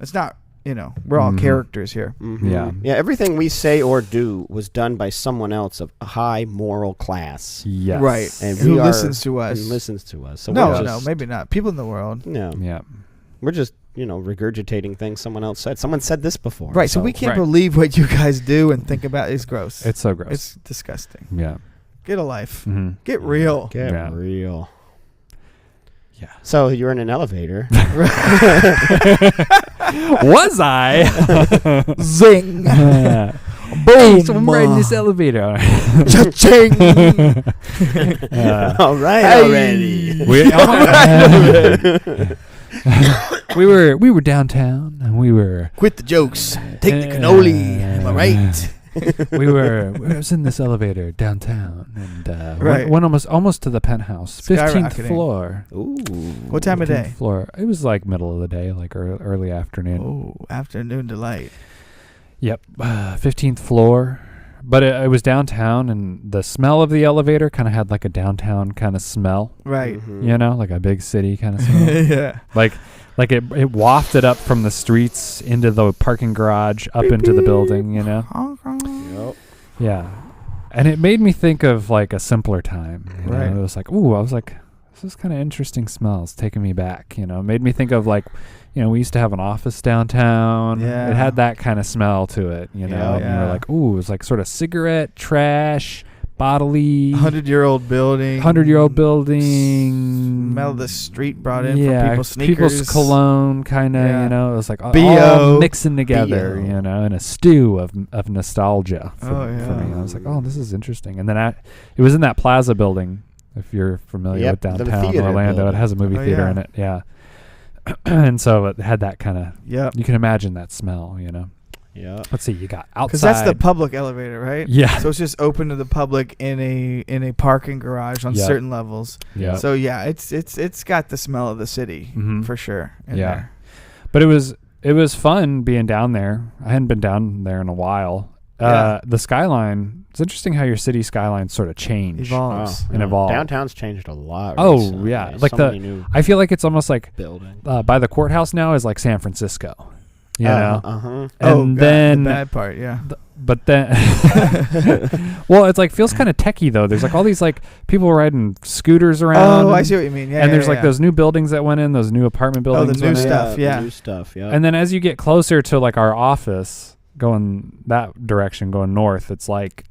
It's not. You know, we're all characters here. Mm-hmm. Yeah. Everything we say or do was done by someone else of a high moral class. Yes. Right. And who listens to us. And listens to us. So no, maybe not. People in the world. No. Yeah. We're just, regurgitating things someone else said. Someone said this before. Right. So we can't believe what you guys do and think about. It's gross. It's so gross. It's disgusting. Yeah. Get a life. Mm-hmm. Get real. Get real. Yeah. So you're in an elevator. Was I? Zing. Boom. So I'm riding this elevator. Cha-ching. All right already. We were downtown and we were. Quit the jokes. Take the cannoli. Am I right? I was in this elevator downtown and went almost to the penthouse, 15th floor. Ooh. What time of day? Floor. It was like middle of the day, like early afternoon. Oh, afternoon delight. Yep, 15th floor. But it was downtown, and the smell of the elevator kind of had like a downtown kind of smell. Right. Mm-hmm. Like a big city kind of smell. Yeah. Like it wafted up from the streets into the parking garage, up into the building, Yep. Yeah. And it made me think of like a simpler time. Right. It was like, ooh, I was like, this is kind of interesting smells taking me back. It made me think of like, we used to have an office downtown. Yeah. It had that kind of smell to it, And you were like, ooh, it was like sort of cigarette, trash, bodily. 100-year-old building. 100-year-old building. Smell of the street brought in from people's sneakers. People's cologne kind of, it was like B.O. all mixing together, in a stew of nostalgia for me. I was like, oh, this is interesting. And then it was in that Plaza building, if you're familiar with downtown Orlando. Building. It has a movie theater in it, and so it had that kind of, you can imagine that smell, Yeah. Let's see, you got outside. Because that's the public elevator, right? Yeah. So it's just open to the public in a parking garage on certain levels. Yeah. So it's got the smell of the city for sure. There. But it was fun being down there. I hadn't been down there in a while. The skyline. It's interesting how your city skyline sort of changed, evolves. Downtown's changed a lot. Oh recently. yeah, like I feel like it's almost like building by the courthouse now is like San Francisco. And then the bad part, but then, well, it's like feels kind of techie though. There's like all these like people riding scooters around. Oh, I see what you mean. Yeah, and there's like those new buildings that went in, those new apartment buildings. Oh, the new stuff. The new stuff. Yeah. And then as you get closer to like our office, going that direction, going north, it's like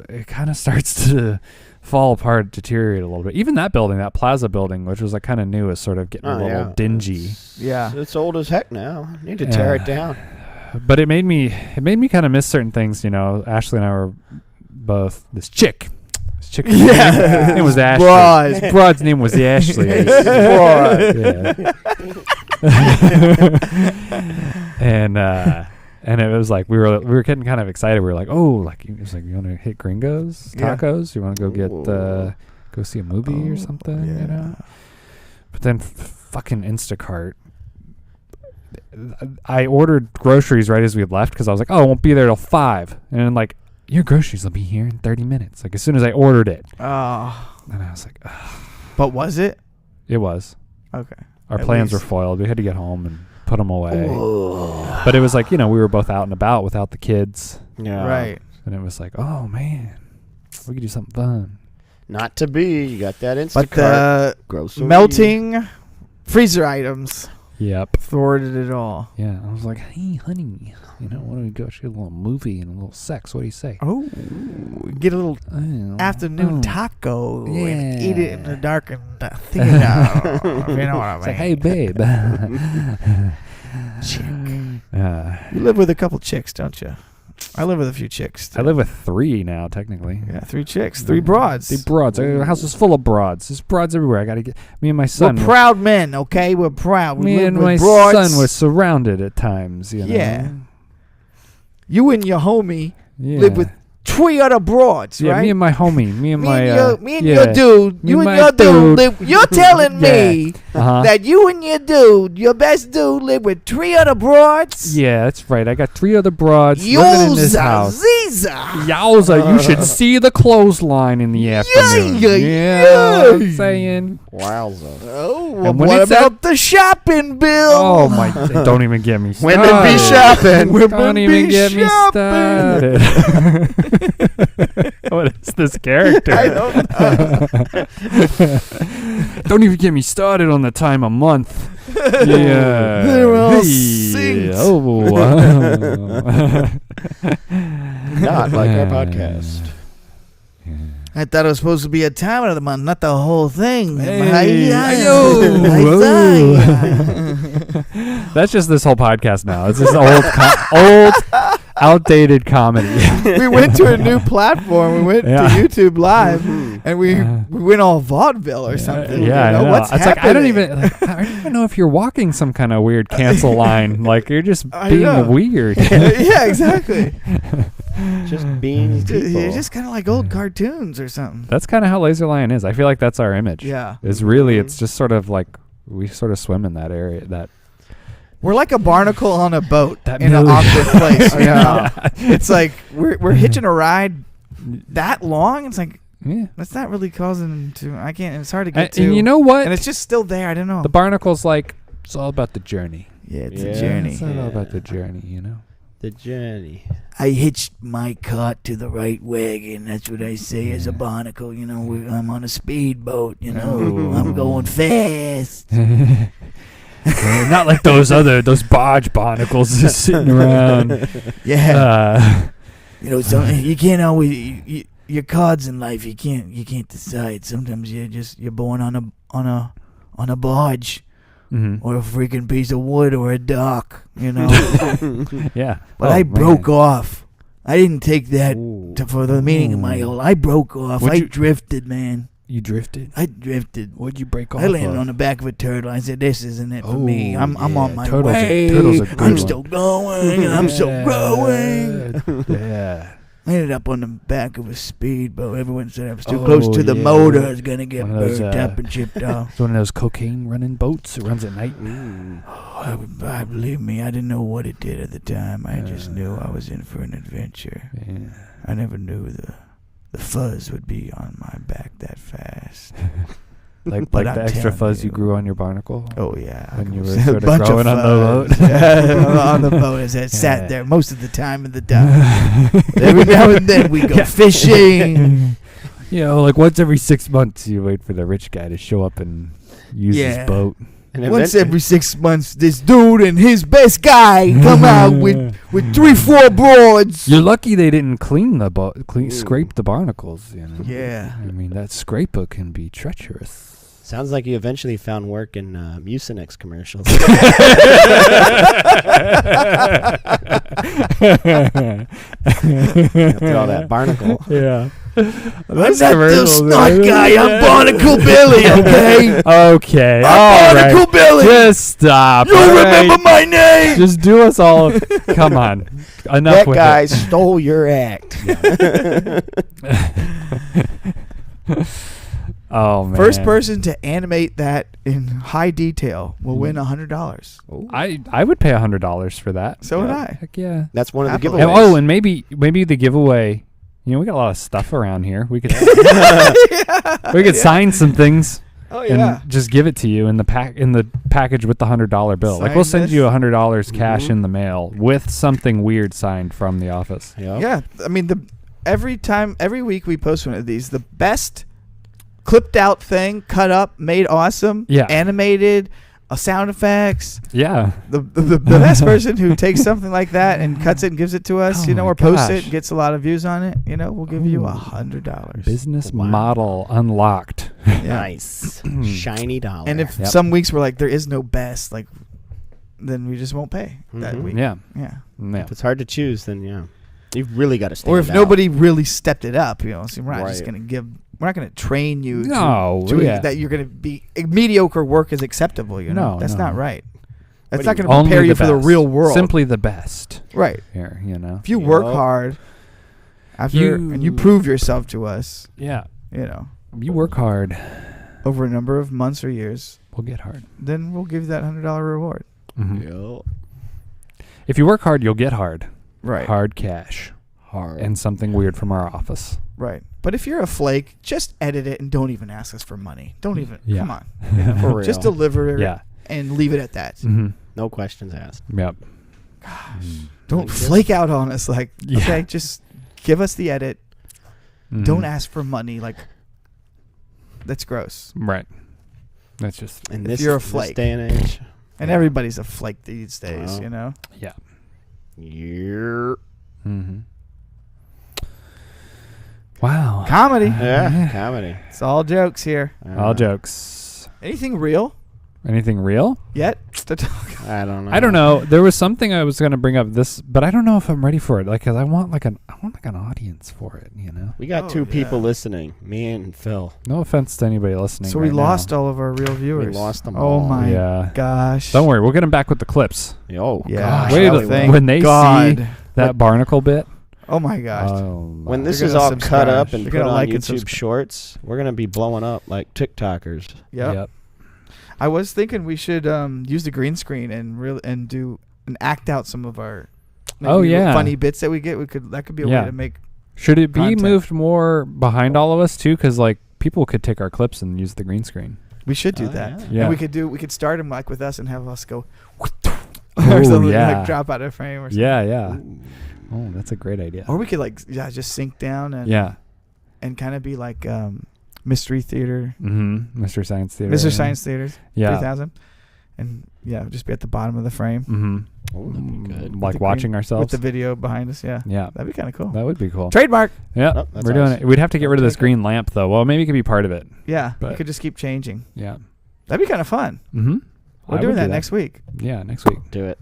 it kind of starts to fall apart, deteriorate a little bit. Even that building, that Plaza building, which was like kind of new, is sort of getting a little dingy. It's old as heck now. Need to tear it down. But it made me kind of miss certain things. Ashley and I were both this chick. Her name was Ashley. Broad's name was Ashley. And it was like we were getting kind of excited. We were like, oh, like it was like, you want to hit Gringos tacos? You want to go get go see a movie or something? But then fucking Instacart. I ordered groceries right as we left because I was like, oh, I won't be there till 5. And then like, your groceries will be here in 30 minutes. Like as soon as I ordered it. Oh. And I was like, ugh. But was it? It was. Okay. Our plans were foiled. We had to get home and put them away. But it was like, we were both out and about without the kids. Yeah. Right. And it was like, oh man, we could do something fun. Not to be. You got that Instacart. But the melting freezer items. Yep. Thwarted it all. Yeah. I was like, hey, honey, why don't we go see a little movie and a little sex? What do you say? Oh, get a little afternoon taco and eat it in the darkened theater. You know what I mean? Say, hey, babe. Chick. You live with a couple chicks, don't you? I live with a few chicks. I live with 3 now, technically. Yeah, 3 chicks, 3 broads. 3 broads. Our house is full of broads. There's broads everywhere. I got to get me and my son. We're proud men, okay? We're proud. Me and my son were surrounded at times. You know? Yeah. You and your homie live with 3 other broads, right? Yeah, me and my homie. Me and your dude. You and your dude live. You're telling me that you and your dude, your best dude, live with 3 other broads? Yeah, that's right. I got 3 other broads living in this house. Yowza, you should see the clothesline in the afternoon. Yeah, I'm saying. Wowza. Oh, what about the shopping bill? Oh, my. Don't even get me started. Women be shopping. Don't even get me started. What is this character? I don't know. Don't even get me started on the time of month. Yeah. They're all synced. Oh, wow. Not like our podcast. I thought it was supposed to be a time of the month, not the whole thing. Hey. That's just this whole podcast now. It's just old, outdated comedy. We went to a new platform. We went to YouTube Live, and we went all vaudeville or something. Yeah, you know? What's it's happening? like I don't even know if you're walking some kind of weird cancel line. Like you're just being weird. Yeah, exactly. Just being people. You're just kind of like old cartoons or something. That's kind of how LaserLion is. I feel like that's our image. Yeah. It's really, it's just sort of like we sort of swim in that area. We're like a barnacle on a boat That in an awkward place. You know? Yeah. It's like we're hitching a ride that long. It's like that's not really causing to. I can't. It's hard to get to. And you know what? And it's just still there. I don't know. The barnacle's like it's all about the journey. Yeah, it's a journey. It's all about the journey. You know. The journey. I hitched my cart to the right wagon. That's what I say as a barnacle. You know, I'm on a speedboat. You know, I'm going fast. Not like those barge barnacles just sitting around. Yeah. You know, so you can't always your cards in life. You can't decide. Sometimes you're born on a barge. Mm-hmm. Or a freaking piece of wood or a dock, you know. Yeah. But I broke off. I didn't take that for the meaning of my whole. I broke off. I drifted, man. You drifted? I drifted. What'd you break off? I landed on the back of a turtle. I said, "This isn't it for me. I'm on my way. Turtles are good. I'm still going. I'm still growing." Yeah. I ended up on the back of a speedboat. Everyone said I was too close to the motor. I was going to get burnt up and chipped off. It's one of those cocaine running boats. It runs at night. I believe me, I didn't know what it did at the time. I just knew I was in for an adventure. Yeah. I never knew the fuzz would be on my back that fast. Like the extra fuzz you grew on your barnacle? Oh, yeah. When you were sort of growing on the boat? On the boat as I sat there most of the time in the dock. Every now and then we go fishing. You know, like once every 6 months you wait for the rich guy to show up and use his boat. And once every 6 months, this dude and his best guy come out with 3-4 broads. You're lucky they didn't clean the scrape the barnacles. You know. Yeah. I mean, that scraper can be treacherous. Sounds like you eventually found work in Mucinex commercials. Throw all that barnacle. Yeah. I'm not the snot guy. I'm Barnacle Billy, okay? Okay. I'm Barnacle Billy. Just stop. You remember my name. Just do us all. Come on. Enough that with guy it. stole your act. Oh, man. First person to animate that in high detail will win $100. I would pay $100 for that. So would I. Heck yeah. That's one of the Happily. giveaways. And maybe the giveaway. You know, we got a lot of stuff around here. We could sign some things. Oh yeah. And just give it to you in the package with the $100 bill. Like we'll send you $100 cash in the mail with something weird signed from the office. Yep. Yeah. I mean, every week we post one of these. The best clipped out thing, cut up, made awesome, animated, sound effects. Yeah. The best person who takes something like that and cuts it and gives it to us, or posts it, gets a lot of views on it, we'll give you $100. Business model unlocked. Nice. Shiny dollar. And if some weeks we're like, there is no best, then we just won't pay that week. Yeah. Yeah. If it's hard to choose, then yeah. You've really got to stand Or if out. nobody really stepped it up, so we're not just going to we're not going to train you that you're going to be mediocre work is acceptable, No, that's not right. That's What not going to prepare you for the real world. Simply the best. Right. Here, If you work hard and you prove yourself to us, you work hard over a number of months or years, we'll get hard. Then we'll give you that $100 reward. Mm-hmm. If you work hard, you'll get hard. Right. Hard cash. Hard. And something weird from our office. Right. But if you're a flake, just edit it and don't even ask us for money. Don't even. Come on. For real. Just deliver it and leave it at that. Mm-hmm. No questions asked. Yep. Gosh. Don't flake out on us. Okay, just give us the edit. Mm-hmm. Don't ask for money. That's gross. Right. That's just... And if you're a flake. This day and age. And everybody's a flake these days, Yeah. Yeah. Mm-hmm. Wow. Comedy. Yeah, comedy. It's all jokes here. All jokes. Anything real? Anything real? Yet to talk. I don't know. I don't know. There was something I was going to bring up but I don't know if I'm ready for it. Cause I want an audience for it. We got two people listening, me and Phil. No offense to anybody listening. So we lost all of our real viewers. We lost them all. Oh my gosh! Don't worry, we'll get them back with the clips. Oh yeah. Gosh, when they see that barnacle bit. Oh my gosh! When this is all cut up and put on YouTube Shorts, we're gonna be blowing up like TikTokers. Yep. I was thinking we should use the green screen and do and act out some of our funny bits that we get. That could be a way to make. Should it be moved more behind all of us too? Because people could take our clips and use the green screen. We should do that. Yeah. And we could start them with us and have us go or something drop out of frame or something. Yeah. Oh, that's a great idea. Or we could just sink down and kind of be like Mystery Theater. Mm-hmm. Mystery Science Theater. Mystery Science Theaters. Yeah. 3000. And just be at the bottom of the frame. Mm-hmm. Oh, that'd be good. Like watching ourselves. With the video behind us, yeah. Yeah. That'd be kind of cool. That would be cool. Trademark. Yeah, we're doing it. We'd have to get rid of this green lamp, though. Well, maybe it could be part of it. Yeah, you could just keep changing. Yeah. That'd be kind of fun. Mm-hmm. We're doing that next week. Yeah, next week. Do it.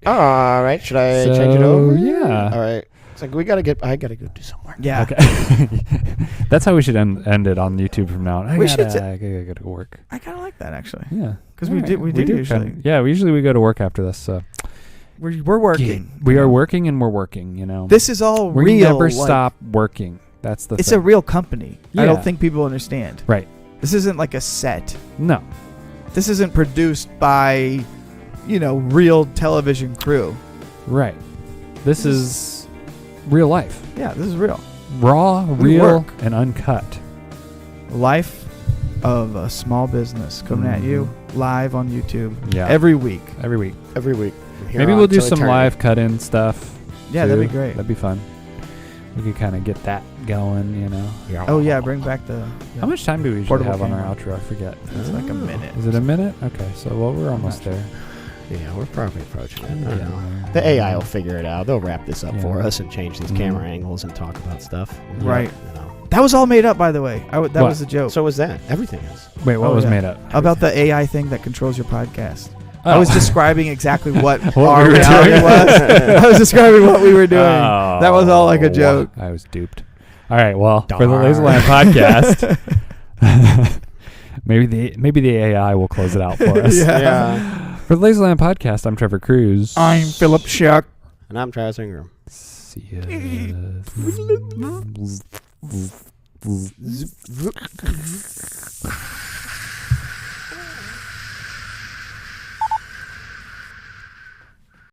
All right. Should I change it over? Yeah. All right. It's like I gotta go do some work. Yeah. Okay. That's how we should end it on YouTube from now on. I gotta go work. I kind of like that actually. Yeah. Because we do usually. Usually we go to work after this. So we're working. We are working and we're working. This is all real. We never stop working. That's the thing. It's a real company. Yeah. I don't think people understand. Right. This isn't like a set. No. This isn't produced by, real television crew. Right. This is real life. Yeah, this is real. Raw, real, and uncut. Life of a small business coming at you live on YouTube. Yeah. Every week. Maybe we'll do some live cut-in stuff. Yeah, that'd be great. That'd be fun. We could kind of get that going, Yeah. Oh yeah, bring back the. How much time do we usually have on our outro? I forget. It's like a minute. Is it a minute? Okay, so we're almost there. Yeah, we're probably approaching it. The AI will figure it out. They'll wrap this up for us and change these camera angles and talk about stuff. Right. That was all made up, by the way. That was a joke. So was that. Everything is. Wait, what was made up? About the AI thing that controls your podcast. Oh. I was describing exactly what our reality was. I was describing what we were doing. Oh, that was all like a joke. I was duped. All right, well, for the LaserLion podcast, maybe the AI will close it out for us. Yeah. For the LaserLion podcast, I'm Trevor Cruz. I'm Philip Shuck. And I'm Travis Ingram. See ya.